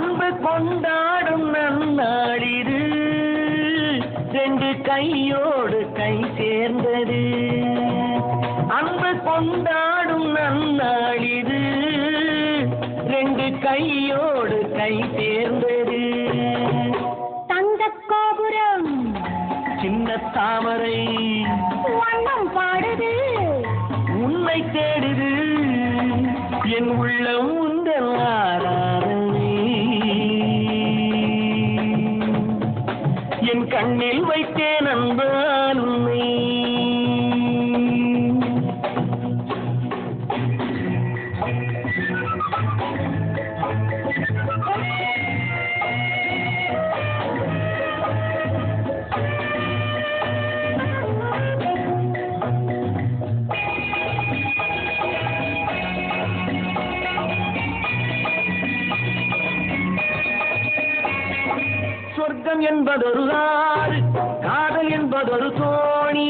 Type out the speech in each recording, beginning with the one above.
அன்பு கொண்டாடும் நன்னாளிது ரெண்டு கையோடு கை சேர்ந்தது அன்பு கொண்டாடும் நன்னாளிது ரெண்டு கையோடு கை சேர்ந்தது தங்கக் கோபுரம் சின்ன தாமரை வண்ணம் பாடுது உன்னை தேடுது என் உள்ளம் உந்தன் ஆராதனை என் கண்ணில் வைத்தேன் அன்பால் உன்னை சொர்க்கம் என்பதொரு ஆறு காதல் என்பதொரு தோணி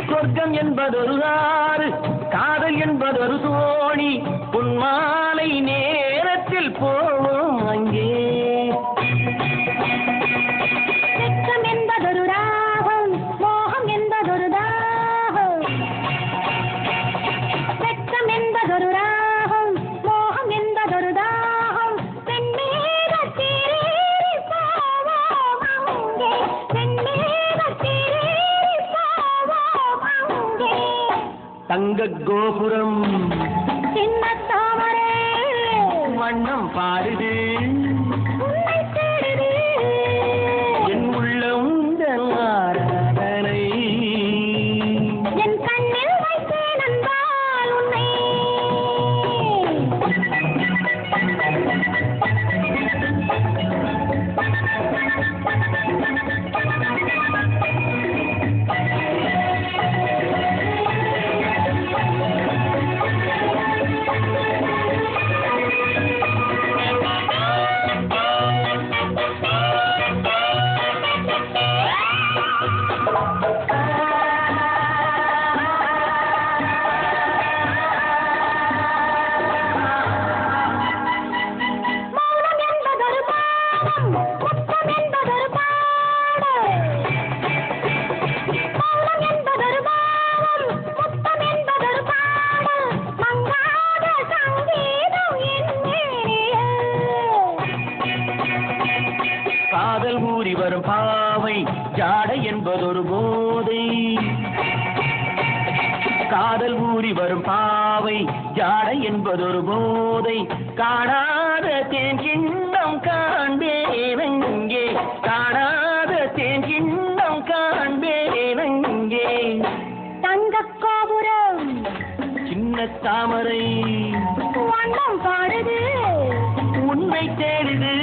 சொர்க்கம் என்பதொரு ஆறு காதல் என்பதொரு தோணி பொன்மாலை நேரத்தில் போவோம் அங்கே வெட்கம் என்பதொரு ராகம் மோகம் என்பதொரு தாகம் வெட்கம் என்பதொரு ராகம் மோகம் என்பதொரு தாகம் பெண்மேகத்தேறி போவோம் அங்கே பெண்மேகத்தேறி போவோம் அங்கே தங்க கோபுரம் சின்ன தாமரை வண்ணம் பாடுது உன்னை தேடுது என் உள்ளம் உந்தன் ஆராதனை என் கண்ணில் வைத்தேன் அன்பால் உன்னை மௌனம் என்பதொரு பாடம் முத்தம் என்பதொரு பாடல் மௌனம் என்பதொரு பாடம் முத்தம் என்பதொரு பாடல் மங்காத சங்கீதம் காதல் ஊறி வரும் பாவை ஜாடை என்பதொரு போதை காதல் ஊறி வரும் பாவை ஜாடை என்பதொரு போதை காணாத தேன் கிண்ணம் காண்பேனங்கே காணாத தேன் கிண்ணம் காண்பேனங்கே தங்கக் கோபுரம் சின்ன தாமரை வண்ணம் பாடுது உன்னை தேடுது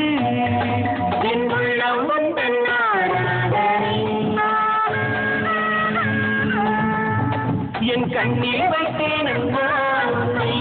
என் உள்ளம் உந்தன் ஆராதனை என் கண்ணில் வைத்தேன் என்றால் உன்னை